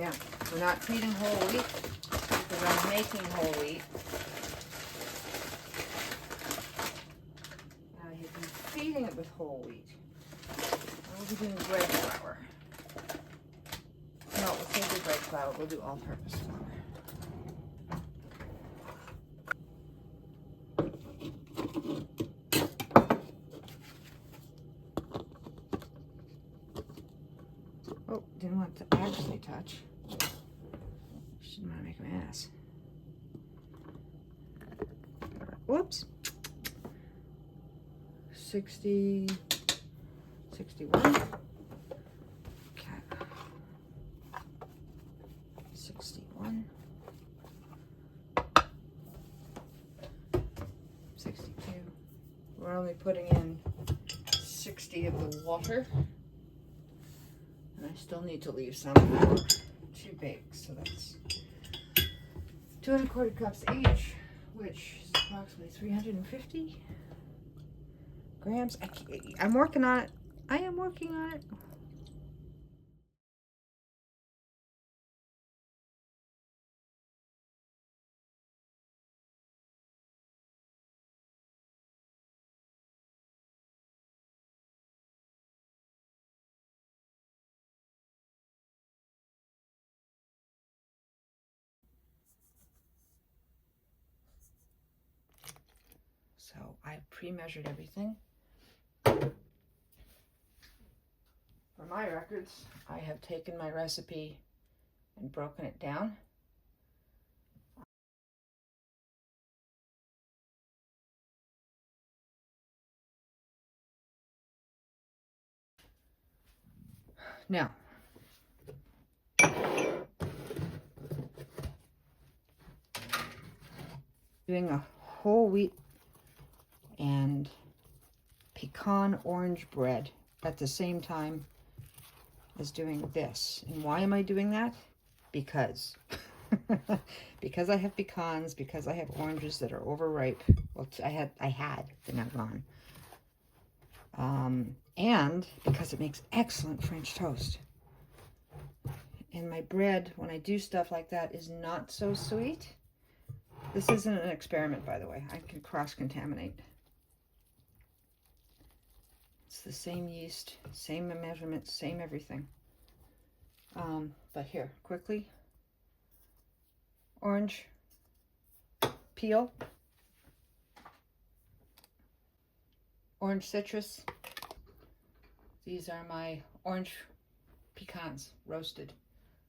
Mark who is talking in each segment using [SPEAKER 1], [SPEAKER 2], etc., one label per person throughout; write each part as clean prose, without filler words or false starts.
[SPEAKER 1] Yeah, we're not feeding whole wheat because I'm making whole wheat. Now you can feeding it with whole wheat. We'll be doing bread flour. No, we'll save the bread flour. We'll do all-purpose flour. Oh, didn't want to actually touch. Didn't want to make an ass. Whoops. 60, 61. Okay. 61. 62. We're only putting in 60 of the water. And I still need to leave some for 2 bakes, so that's 2 1/4 cups each, which is approximately 350 grams. I'm working on it. I am working on it. So I pre-measured everything. For my records, I have taken my recipe and broken it down. Now, doing a whole wheat and pecan orange bread at the same time as doing this. And why am I doing that? Because because I have pecans, because I have oranges that are overripe. Well, I had, they're not gone. And because it makes excellent French toast. And my bread, when I do stuff like that, is not so sweet. This isn't an experiment, by the way. I can cross-contaminate. It's the same yeast, same measurements, same everything. But here, quickly. Orange peel. Orange citrus. These are my orange pecans, roasted.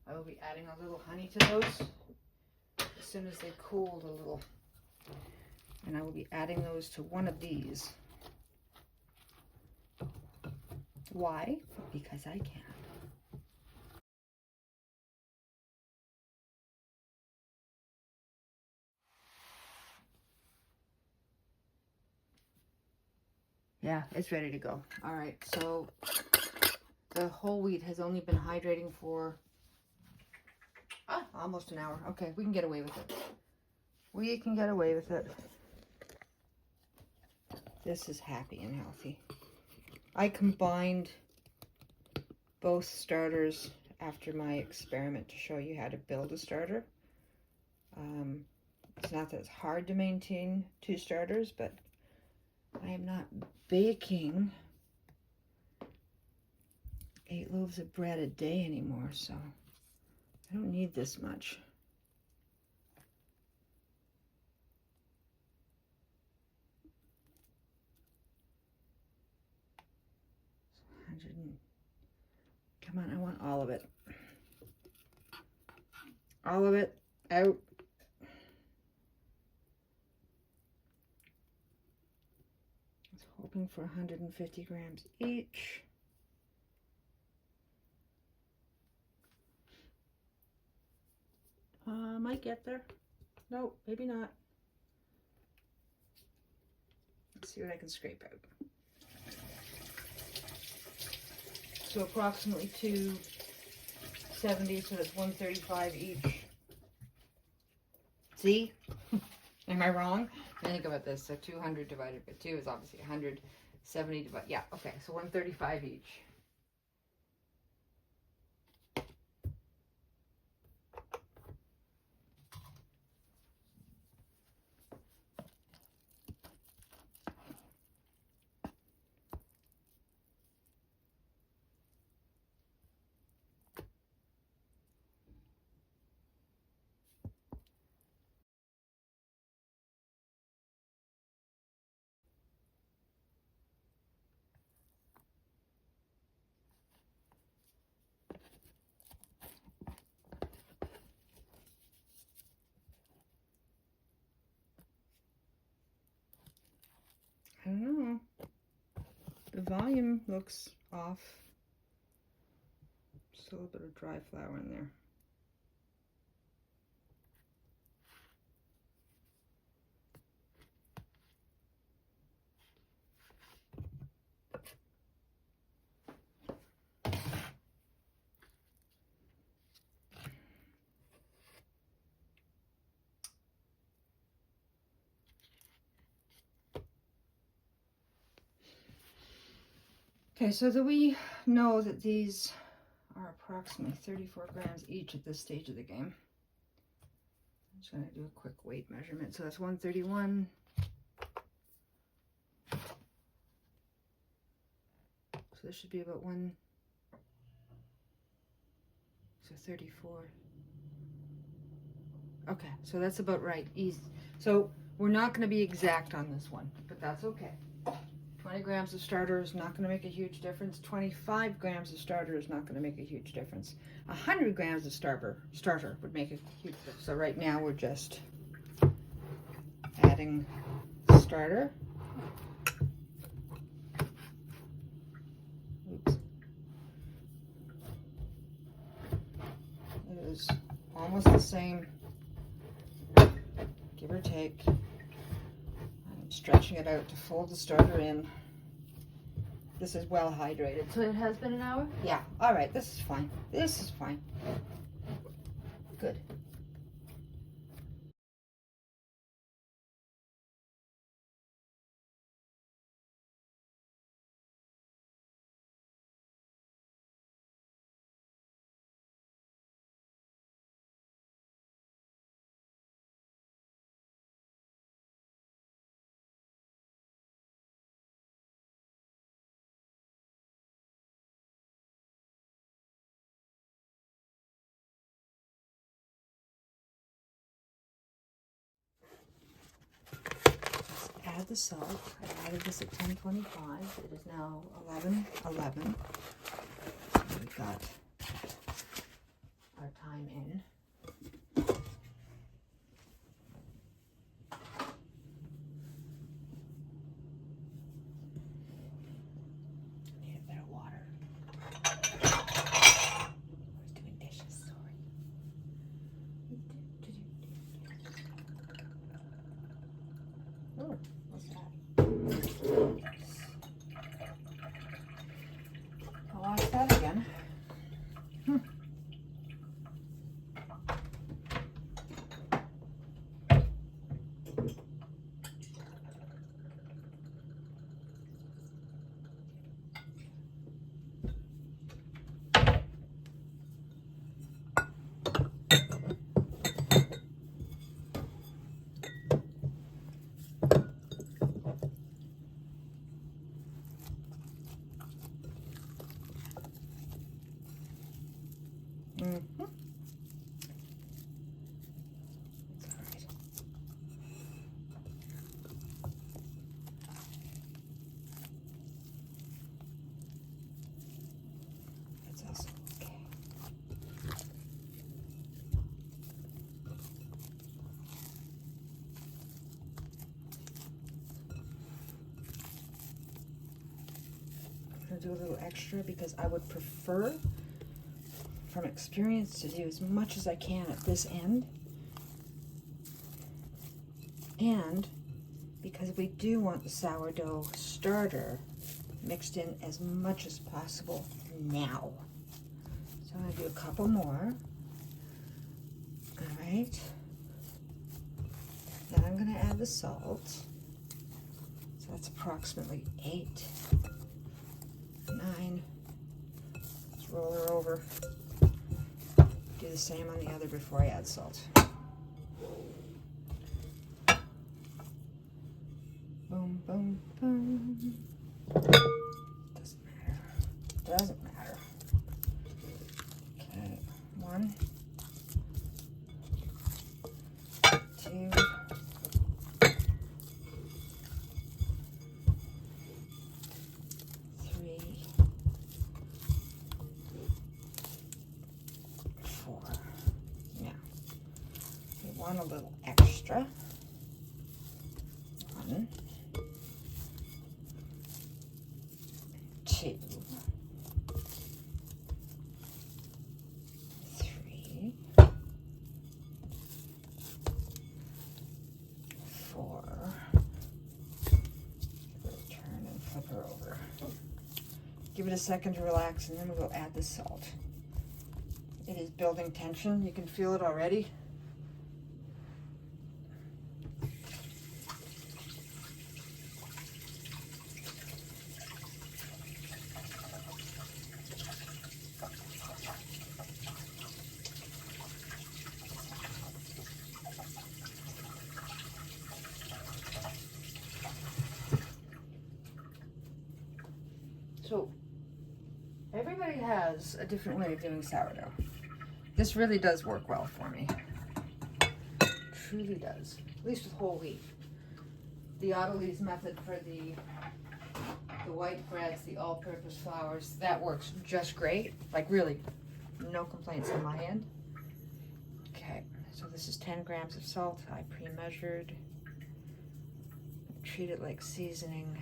[SPEAKER 1] I will be adding a little honey to those as soon as they cooled a little. And I will be adding those to one of these. Why? Because I can. Yeah, it's ready to go. All right, so the whole wheat has only been hydrating for almost an hour. Okay, we can get away with it. We can get away with it. This is happy and healthy. I combined both starters after my experiment to show you how to build a starter. It's not that it's hard to maintain 2 starters, but I am not baking 8 loaves of bread a day anymore, so I don't need this much. Come on, I want all of it. All of it out. I was hoping for 150 grams each. Might get there. Nope, maybe not. Let's see what I can scrape out. So approximately 270, so that's 135 each. See? Am I wrong? Think about this. So 200 divided by 2 is obviously 170 divided. Yeah, okay. So 135 each. volume looks off. Just a little bit of dry flour in there. Okay, so that we know that these are approximately 34 grams each at this stage of the game. I'm just going to do a quick weight measurement. So that's 131. So this should be about 34. Okay, so that's about right. Easy. So we're not going to be exact on this one, but that's okay. 20 grams of starter is not going to make a huge difference. 25 grams of starter is not going to make a huge difference. 100 grams of starter would make a huge difference. So right now we're just adding starter. Oops. It is almost the same, give or take. I'm stretching it out to fold the starter in. This is well hydrated. So it has been an hour? Yeah. All right. This is fine. This is fine. Good. Add the salt. I added this at 10:25. It is now 11:11. So we got our time in. Need a bit of water. I was doing dishes, sorry. Oh, what's that? I'll watch that again. Mm-hmm. It's all right. It's also okay. I'm going to do a little extra because I would prefer, from experience, to do as much as I can at this end. And because we do want the sourdough starter mixed in as much as possible now. So I'm going to do a couple more. All right. Then I'm going to add the salt. So that's approximately 8, 9. Let's roll her over. Do the same on the other before I add salt. Boom, boom, boom. Doesn't matter. Doesn't matter. Okay, 1, 2, 3, 4. Now, we want a little extra. 1, 2, 3, 4. Turn and flip her over. Give it a second to relax, and then we'll add the salt. It is building tension. You can feel it already. So everybody has a different way of doing sourdough. This really does work well for me. Truly does. At least with whole wheat. The Ottolese method for the white breads, the all-purpose flours, that works just great. Like really, no complaints on my end. Okay, so this is 10 grams of salt. I pre-measured. Treat it like seasoning.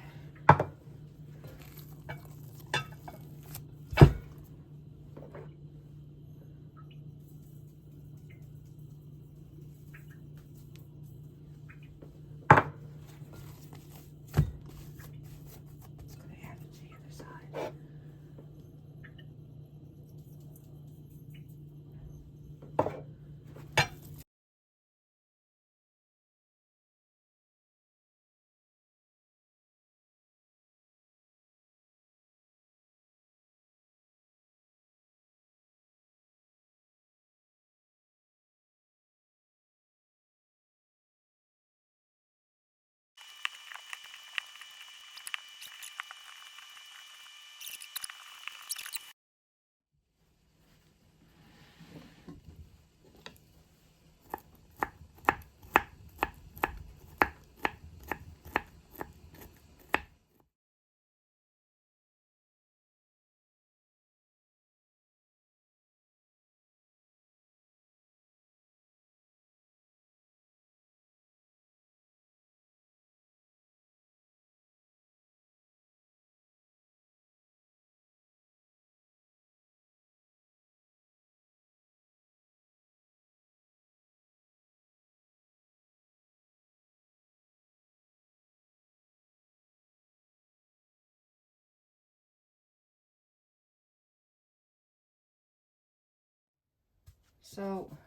[SPEAKER 1] So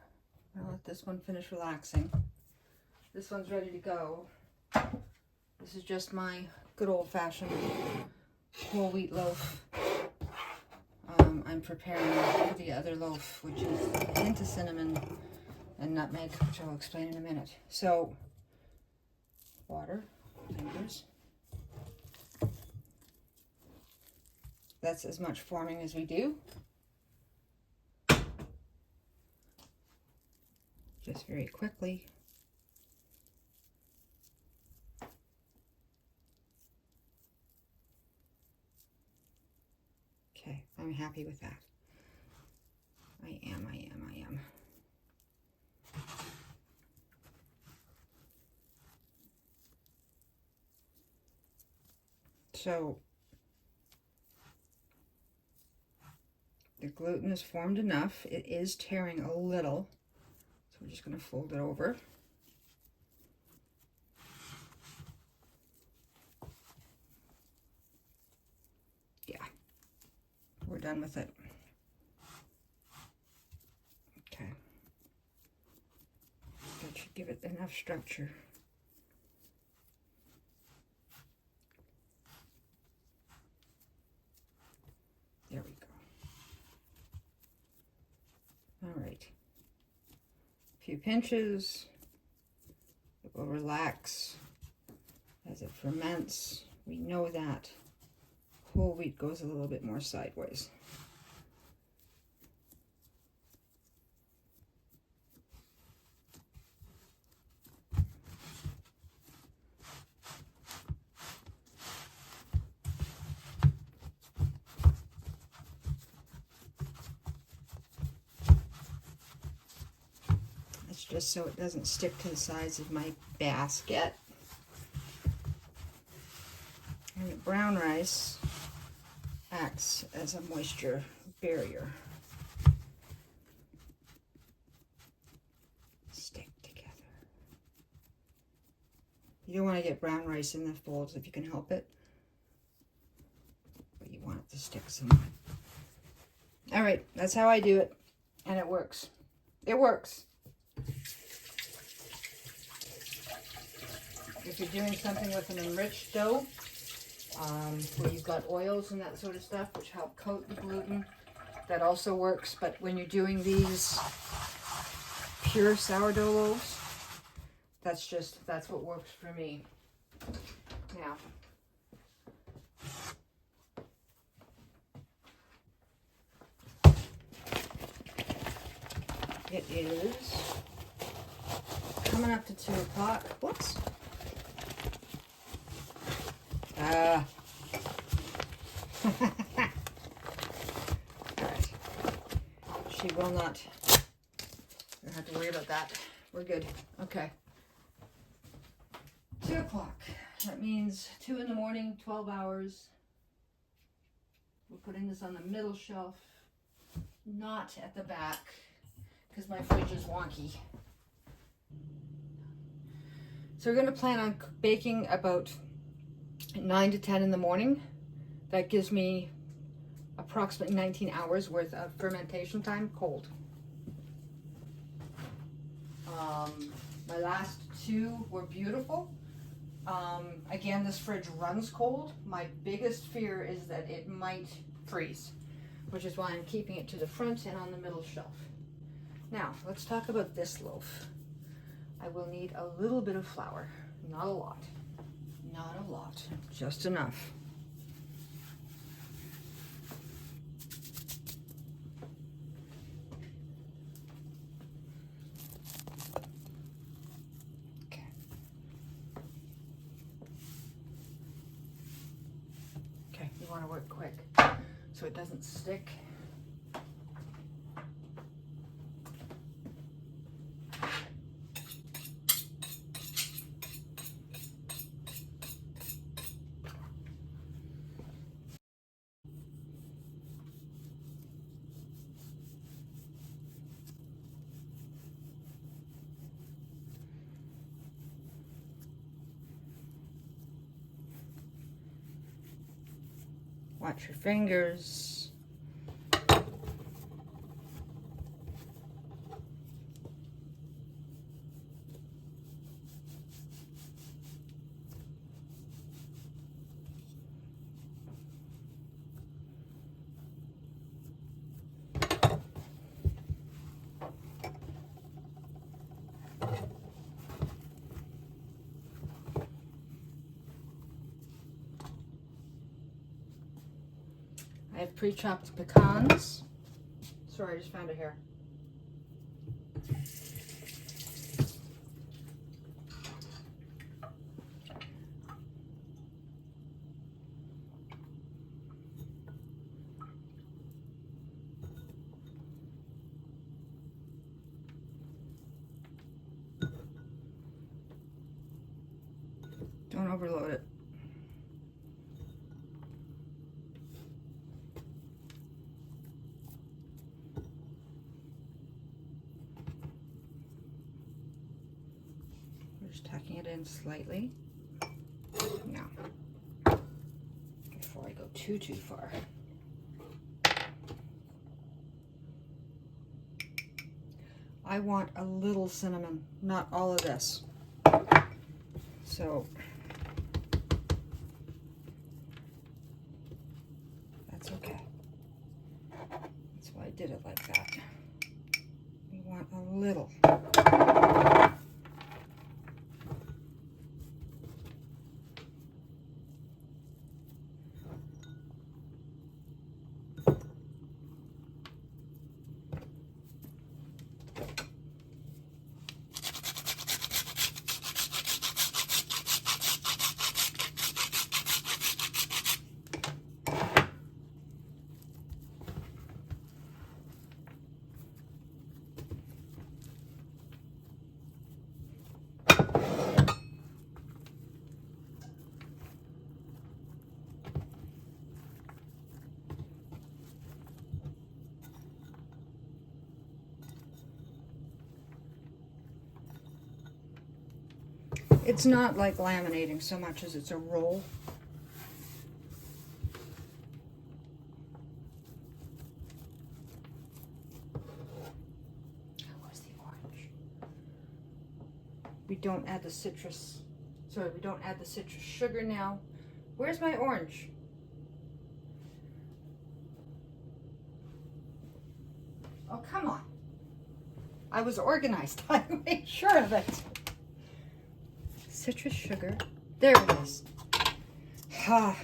[SPEAKER 1] I'll let this one finish relaxing. This one's ready to go. This is just my good old-fashioned whole wheat loaf. I'm preparing for the other loaf, which is a hint of cinnamon and nutmeg, which I'll explain in a minute. So, water, fingers. That's as much forming as we do. Just very quickly. Okay, I'm happy with that. I am. So, the gluten is formed enough. It is tearing a little. So we're just going to fold it over. Yeah, we're done with it. Okay. That should give it enough structure. There we go. All right. A few pinches. It will relax as it ferments. We know that whole wheat goes a little bit more sideways. That's just so it doesn't stick to the sides of my basket. And the brown rice, acts as a moisture barrier. Stick together. You don't want to get brown rice in the folds if you can help it, but you want it to stick somewhat. All right, that's how I do it, and it works. It works. If you're doing something with an enriched dough, where you've got oils and that sort of stuff, which help coat the gluten, that also works. But when you're doing these pure sourdough loaves, that's what works for me. Now, it is coming up to 2 o'clock. Whoops. All right. She will not. You don't have to worry about that. We're good. Okay. 2 o'clock. That means 2 in the morning, 12 hours. We're putting this on the middle shelf, not at the back, because my fridge is wonky. So we're going to plan on baking about 9 to 10 in the morning. That gives me approximately 19 hours worth of fermentation time cold. My last 2 were beautiful. Again, this fridge runs cold. My biggest fear is that it might freeze, which is why I'm keeping it to the front and on the middle shelf. Now, let's talk about this loaf. I will need a little bit of flour, not a lot. Not a lot, just enough. Okay. Okay, you want to work quick so it doesn't stick. Watch your fingers. I have pre-chopped pecans. Sorry, I just found a hair. Don't overload it. Just tucking it in slightly. Now, before I go too far. I want a little cinnamon, not all of this. So that's okay. That's why I did it like that. We want a little. It's not like laminating so much as it's a roll. Where's the orange? We don't add the citrus. Sorry, we don't add the citrus sugar now. Where's my orange? Oh, come on. I was organized. I made sure of it. Citrus sugar. There it is. Ah.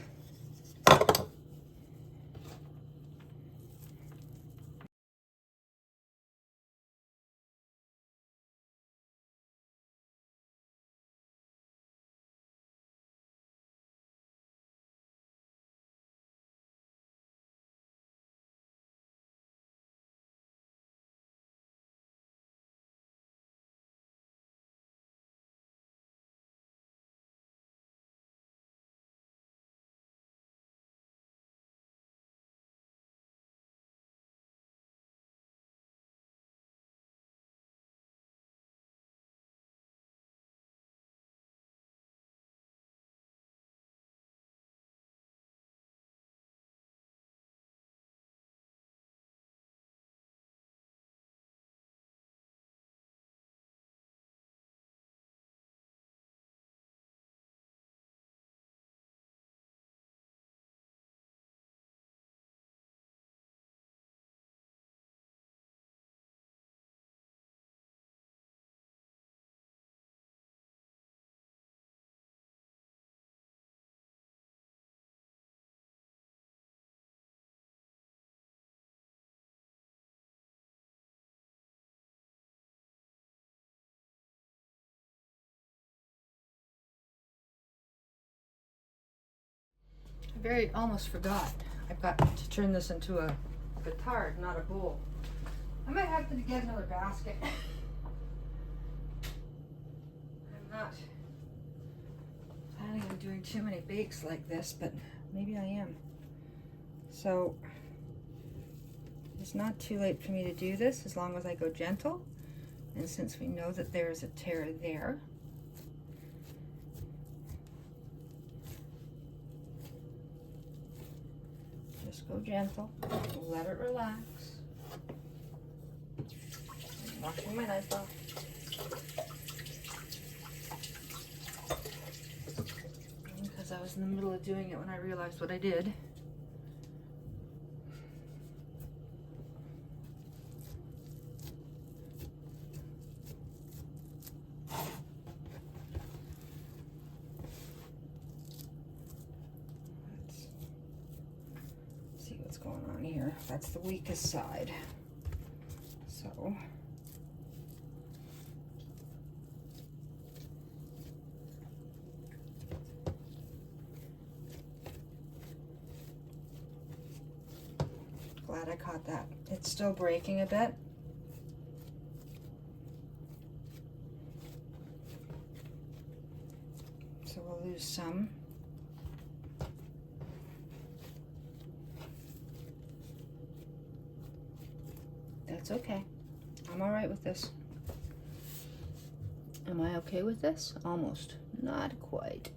[SPEAKER 1] I almost forgot. I've got to turn this into a Batard, not a bowl. I might have to get another basket. I'm not planning on doing too many bakes like this, but maybe I am. So it's not too late for me to do this as long as I go gentle. And since we know that there's a tear there, just go gentle, let it relax. I'm washing my knife off. Because I was in the middle of doing it when I realized what I did. Going on here. That's the weakest side. So glad I caught that. It's still breaking a bit. So we'll lose some. That's okay. I'm all right with this. Am I okay with this? Almost. Not quite.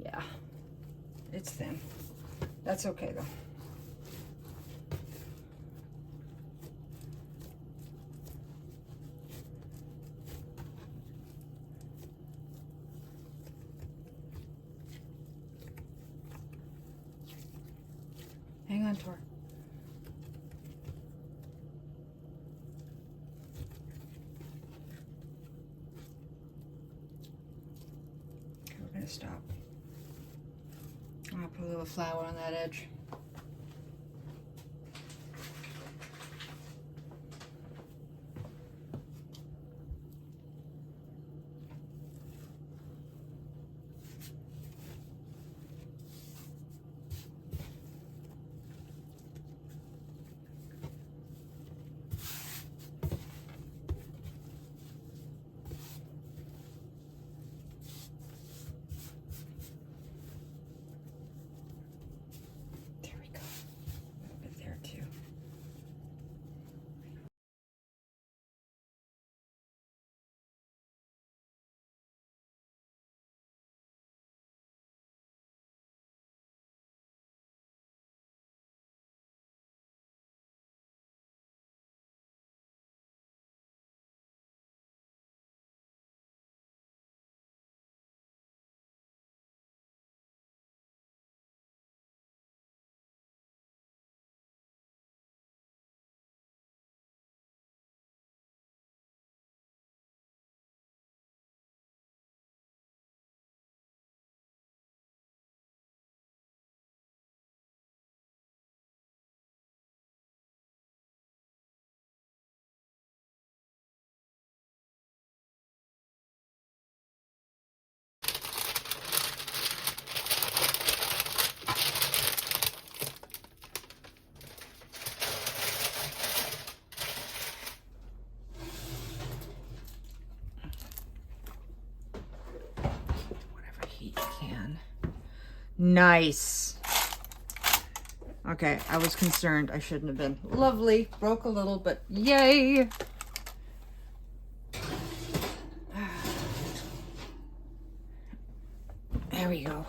[SPEAKER 1] Yeah. It's thin. That's okay though. Hang on, Tor. Stop. I'm gonna put a little flour on that edge. Nice. Okay, I was concerned. I shouldn't have been. Lovely. Broke a little, but yay. There we go.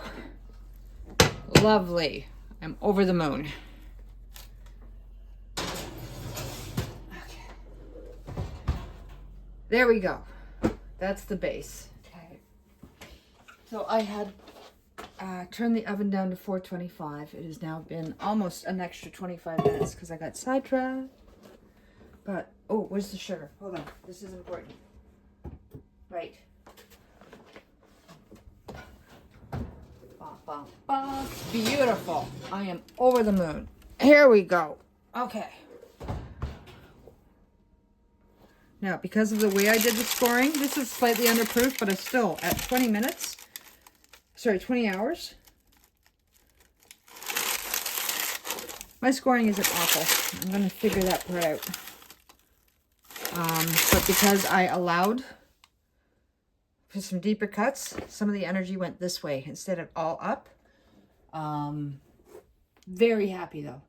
[SPEAKER 1] Lovely. I'm over the moon. Okay. There we go. That's the base. Okay. So I had turned the oven down to 425. It has now been almost an extra 25 minutes because I got sidetracked. But, oh, where's the sugar? Hold on. This is important. Right. Ba, ba. Beautiful. I am over the moon. Here we go. Okay. Now, because of the way I did the scoring, this is slightly underproof, but it's still at 20 minutes. Sorry, 20 hours. My scoring isn't awful. I'm going to figure that part out. But because I allowed for some deeper cuts, some of the energy went this way instead of all up. Very happy though.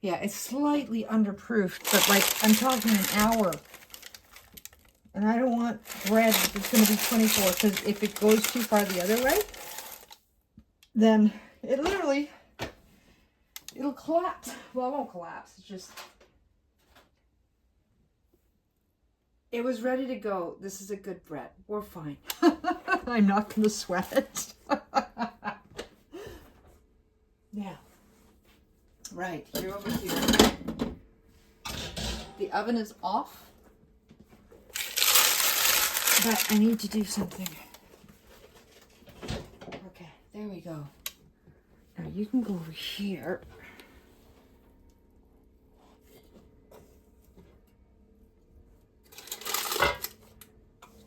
[SPEAKER 1] Yeah, it's slightly underproofed, but like I'm talking an hour. And I don't want bread that's going to be 24, because if it goes too far the other way, then it'll collapse. Well, it won't collapse. It's just, it was ready to go. This is a good bread. We're fine. I'm not going to sweat it. Yeah. Right, you're over here. The oven is off. But I need to do something. Okay, there we go. Now you can go over here.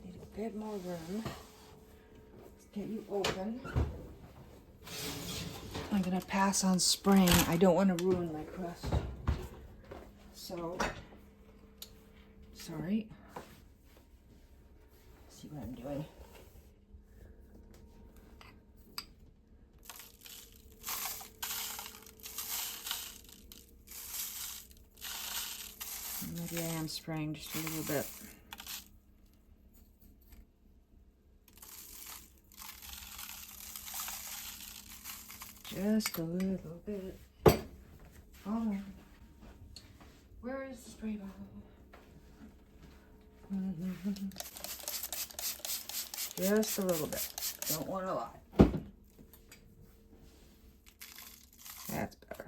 [SPEAKER 1] Need a bit more room. Let's get you open. I'm gonna pass on spraying. I don't want to ruin my crust. So, sorry. See what I'm doing. Maybe I am spraying just a little bit. Just a little bit. Hold on. Where is the spray bottle? Just a little bit. Don't want a lot. That's better.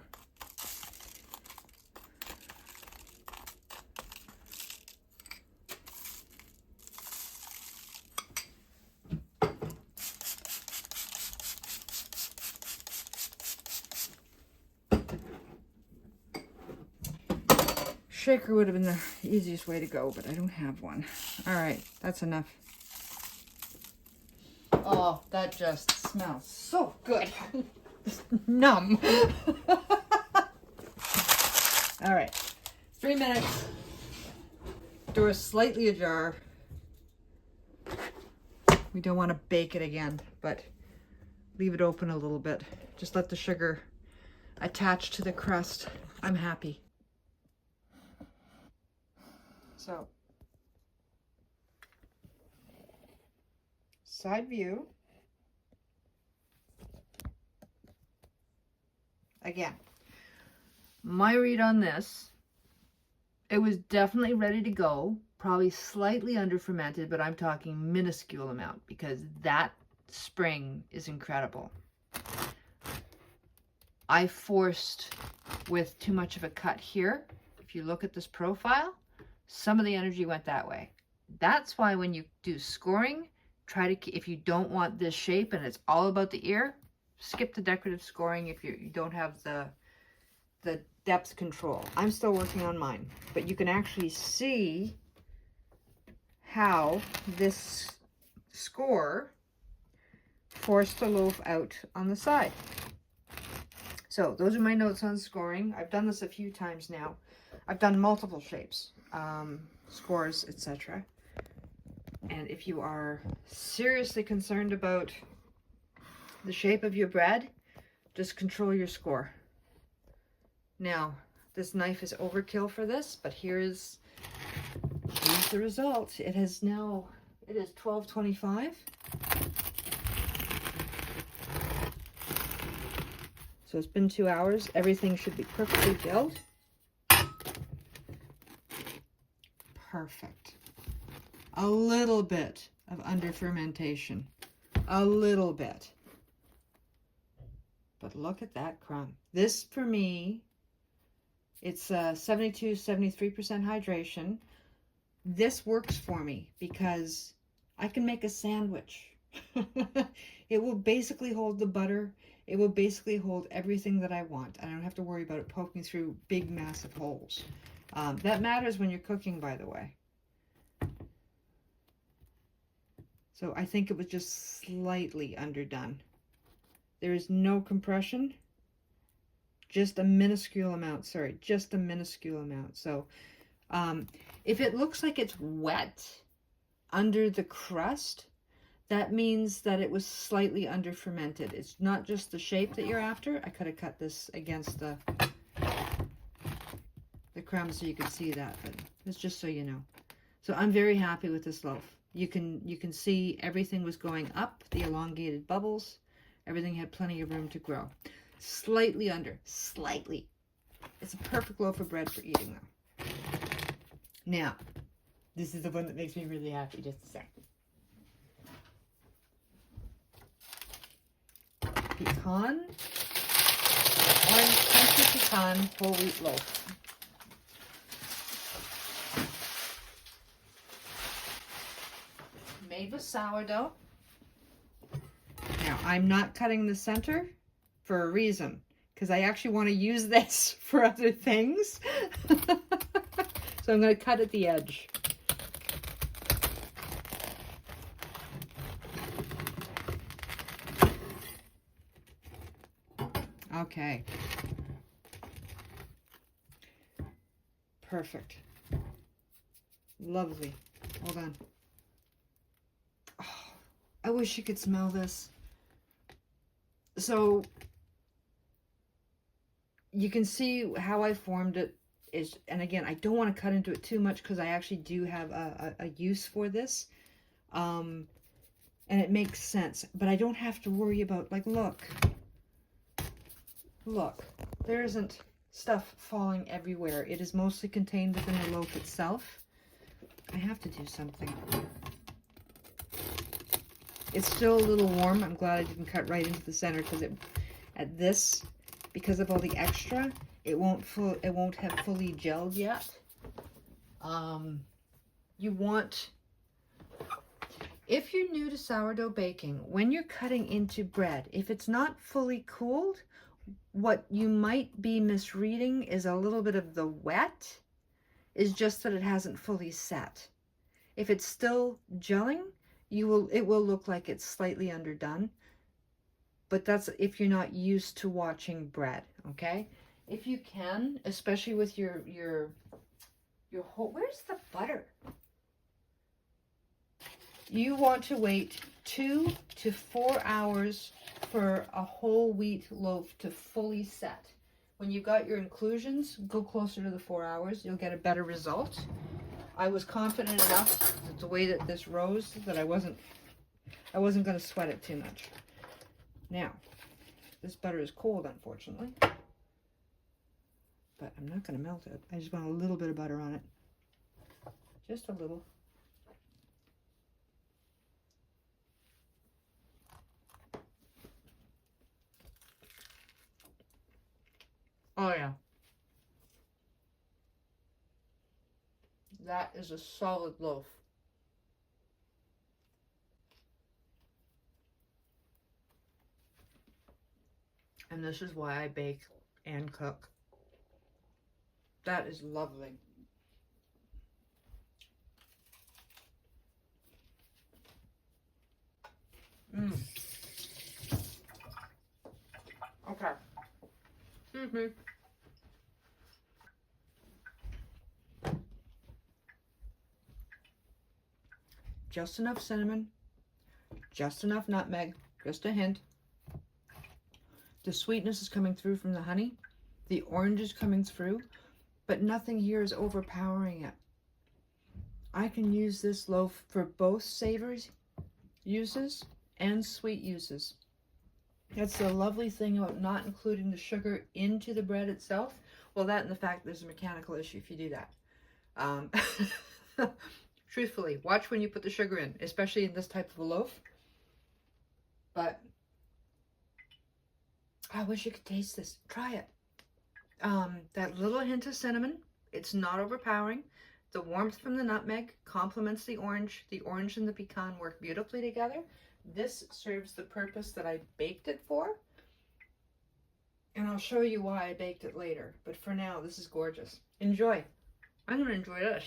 [SPEAKER 1] Shaker would have been the easiest way to go, but I don't have one. All right, that's enough. Oh, that just smells so good. Numb. All right, 3 minutes. Door is slightly ajar. We don't want to bake it again, but leave it open a little bit. Just let the sugar attach to the crust. I'm happy. So, side view. Again, my read on this, it was definitely ready to go, probably slightly under fermented, but I'm talking minuscule amount because that spring is incredible. I forced with too much of a cut here. If you look at this profile, some of the energy went that way. That's why when you do scoring, try to, if you don't want this shape and it's all about the ear, skip the decorative scoring if you don't have the depth control. I'm still working on mine, but you can actually see how this score forced the loaf out on the side. So those are my notes on scoring. I've done this a few times now. I've done multiple shapes, scores, etc. And if you are seriously concerned about the shape of your bread, just control your score. Now, this knife is overkill for this, but here's the result. It is 12:25. So it's been 2 hours. Everything should be perfectly gelled. Perfect. A little bit of under fermentation. A little bit. But look at that crumb. This, for me, it's 72, 73% hydration. This works for me because I can make a sandwich. It will basically hold the butter. It will basically hold everything that I want. I don't have to worry about it poking through big, massive holes. That matters when you're cooking, by the way. So I think it was just slightly underdone. There is no compression. Just a minuscule amount. Sorry, just a minuscule amount. So if it looks like it's wet under the crust, that means that it was slightly under fermented. It's not just the shape that you're after. I could have cut this against the crumbs so you could see that, but it's just so you know. So I'm very happy with this loaf. You can see everything was going up, the elongated bubbles. Everything had plenty of room to grow. Slightly under, slightly. It's a perfect loaf of bread for eating though. Now, this is the one that makes me really happy. Just a second. Pecan, orange country pecan whole wheat loaf. Made with sourdough. Now, I'm not cutting the center for a reason, because I actually want to use this for other things. So I'm going to cut at the edge. Okay. Perfect. Lovely. Hold on. Oh, I wish you could smell this. So you can see how I formed it is, and again, I don't want to cut into it too much because I actually do have a use for this. And it makes sense, but I don't have to worry about, like, look, there isn't stuff falling everywhere. It is mostly contained within the loaf itself. I have to do something. It's still a little warm. I'm glad I didn't cut right into the center because because of all the extra, it won't have fully gelled yet. If you're new to sourdough baking, when you're cutting into bread, if it's not fully cooled, what you might be misreading is a little bit of the wet, is just that it hasn't fully set. If it's still gelling, it will look like it's slightly underdone, but that's if you're not used to watching bread, okay? If you can, especially with your whole, where's the butter? You want to wait 2 to 4 hours for a whole wheat loaf to fully set. When you've got your inclusions, go closer to the 4 hours. You'll get a better result. I was confident enough that the way that this rose that I wasn't going to sweat it too much. Now, this butter is cold, unfortunately, but I'm not going to melt it. I just want a little bit of butter on it. Just a little. Oh yeah. That is a solid loaf. And this is why I bake and cook. That is lovely. Okay. Excuse me. Just enough cinnamon, just enough nutmeg, just a hint. The sweetness is coming through from the honey. The orange is coming through, but nothing here is overpowering it. I can use this loaf for both savory uses and sweet uses. That's the lovely thing about not including the sugar into the bread itself. Well, that and the fact there's a mechanical issue if you do that. Truthfully, watch when you put the sugar in, especially in this type of a loaf. But I wish you could taste this. Try it. That little hint of cinnamon, it's not overpowering. The warmth from the nutmeg complements the orange. The orange and the pecan work beautifully together. This serves the purpose that I baked it for. And I'll show you why I baked it later. But for now, this is gorgeous. Enjoy. I'm going to enjoy this.